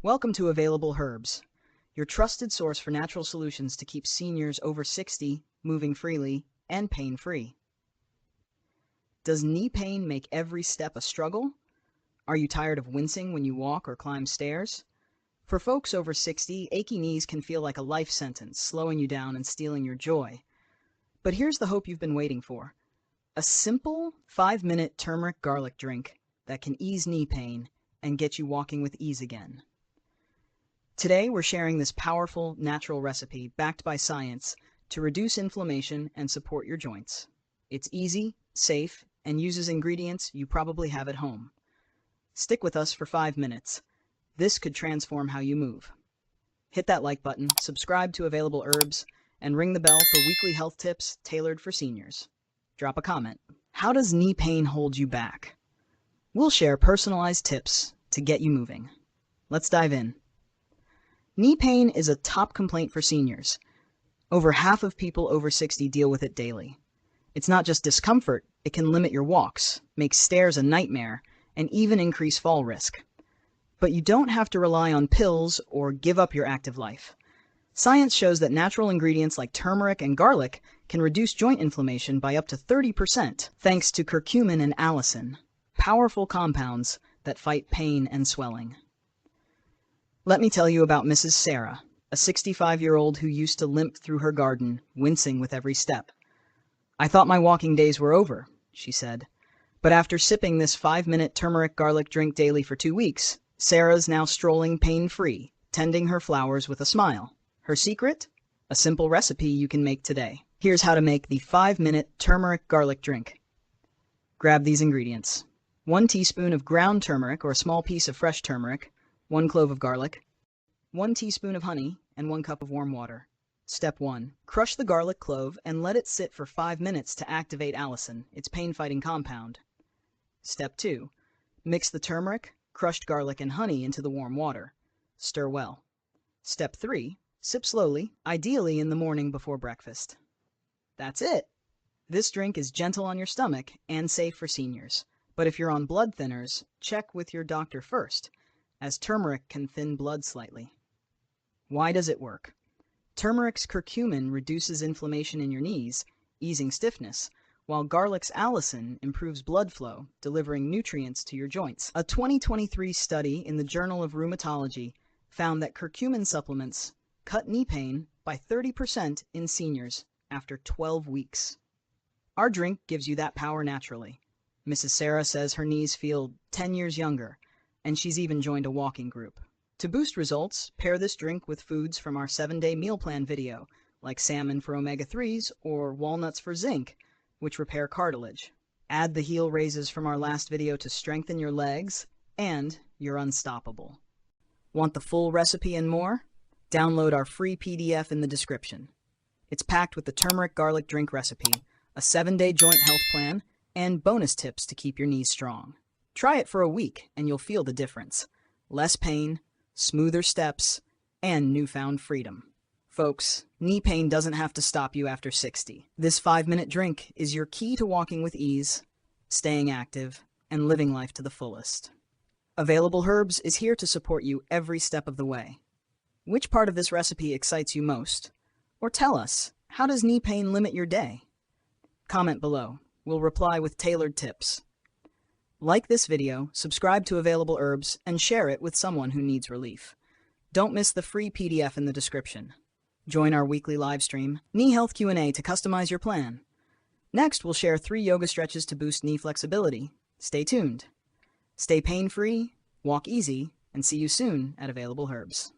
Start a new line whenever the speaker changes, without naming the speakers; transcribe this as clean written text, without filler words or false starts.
Welcome to Available Herbs, your trusted source for natural solutions to keep seniors over 60 moving freely and pain-free. Does knee pain make every step a struggle? Are you tired of wincing when you walk or climb stairs? For folks over 60, achy knees can feel like a life sentence, slowing you down and stealing your joy. But here's the hope you've been waiting for. A simple 5-minute turmeric-garlic drink that can ease knee pain and get you walking with ease again. Today, we're sharing this powerful, natural recipe backed by science to reduce inflammation and support your joints. It's easy, safe, and uses ingredients you probably have at home. Stick with us for 5 minutes. This could transform how you move. Hit that like button, subscribe to Available Herbs, and ring the bell for weekly health tips tailored for seniors. Drop a comment. How does knee pain hold you back? We'll share personalized tips to get you moving. Let's dive in. Knee pain is a top complaint for seniors. Over half of people over 60 deal with it daily. It's not just discomfort, it can limit your walks, make stairs a nightmare, and even increase fall risk. But you don't have to rely on pills or give up your active life. Science shows that natural ingredients like turmeric and garlic can reduce joint inflammation by up to 30% thanks to curcumin and allicin, powerful compounds that fight pain and swelling. Let me tell you about Mrs. Sarah, a 65-year-old who used to limp through her garden, wincing with every step. "I thought my walking days were over," she said. But after sipping this 5-minute turmeric-garlic drink daily for 2 weeks, Sarah's now strolling pain-free, tending her flowers with a smile. Her secret? A simple recipe you can make today. Here's how to make the 5-minute turmeric-garlic drink. Grab these ingredients. 1 teaspoon of ground turmeric or a small piece of fresh turmeric, 1 clove of garlic, 1 teaspoon of honey, and 1 cup of warm water. Step 1. Crush the garlic clove and let it sit for 5 minutes to activate allicin, its pain-fighting compound. Step 2. Mix the turmeric, crushed garlic, and honey into the warm water. Stir well. Step 3. Sip slowly, ideally in the morning before breakfast. That's it! This drink is gentle on your stomach and safe for seniors. But if you're on blood thinners, check with your doctor first, as turmeric can thin blood slightly. Why does it work? Turmeric's curcumin reduces inflammation in your knees, easing stiffness, while garlic's allicin improves blood flow, delivering nutrients to your joints. A 2023 study in the Journal of Rheumatology found that curcumin supplements cut knee pain by 30% in seniors after 12 weeks. Our drink gives you that power naturally. Mrs. Sarah says her knees feel 10 years younger, and she's even joined a walking group. To boost results, pair this drink with foods from our 7-day meal plan video, like salmon for omega-3s or walnuts for zinc, which repair cartilage. Add the heel raises from our last video to strengthen your legs, and you're unstoppable. Want the full recipe and more? Download our free PDF in the description. It's packed with the turmeric-garlic drink recipe, a 7-day joint health plan, and bonus tips to keep your knees strong. Try it for a week and you'll feel the difference. Less pain, smoother steps, and newfound freedom. Folks, knee pain doesn't have to stop you after 60. This 5-minute drink is your key to walking with ease, staying active, and living life to the fullest. Available Herbs is here to support you every step of the way. Which part of this recipe excites you most? Or tell us, how does knee pain limit your day? Comment below. We'll reply with tailored tips. Like this video, subscribe to Available Herbs, and share it with someone who needs relief. Don't miss the free PDF in the description. Join our weekly live stream, Knee Health Q&A, to customize your plan. Next, we'll share 3 yoga stretches to boost knee flexibility. Stay tuned. Stay pain-free, walk easy, and see you soon at Available Herbs.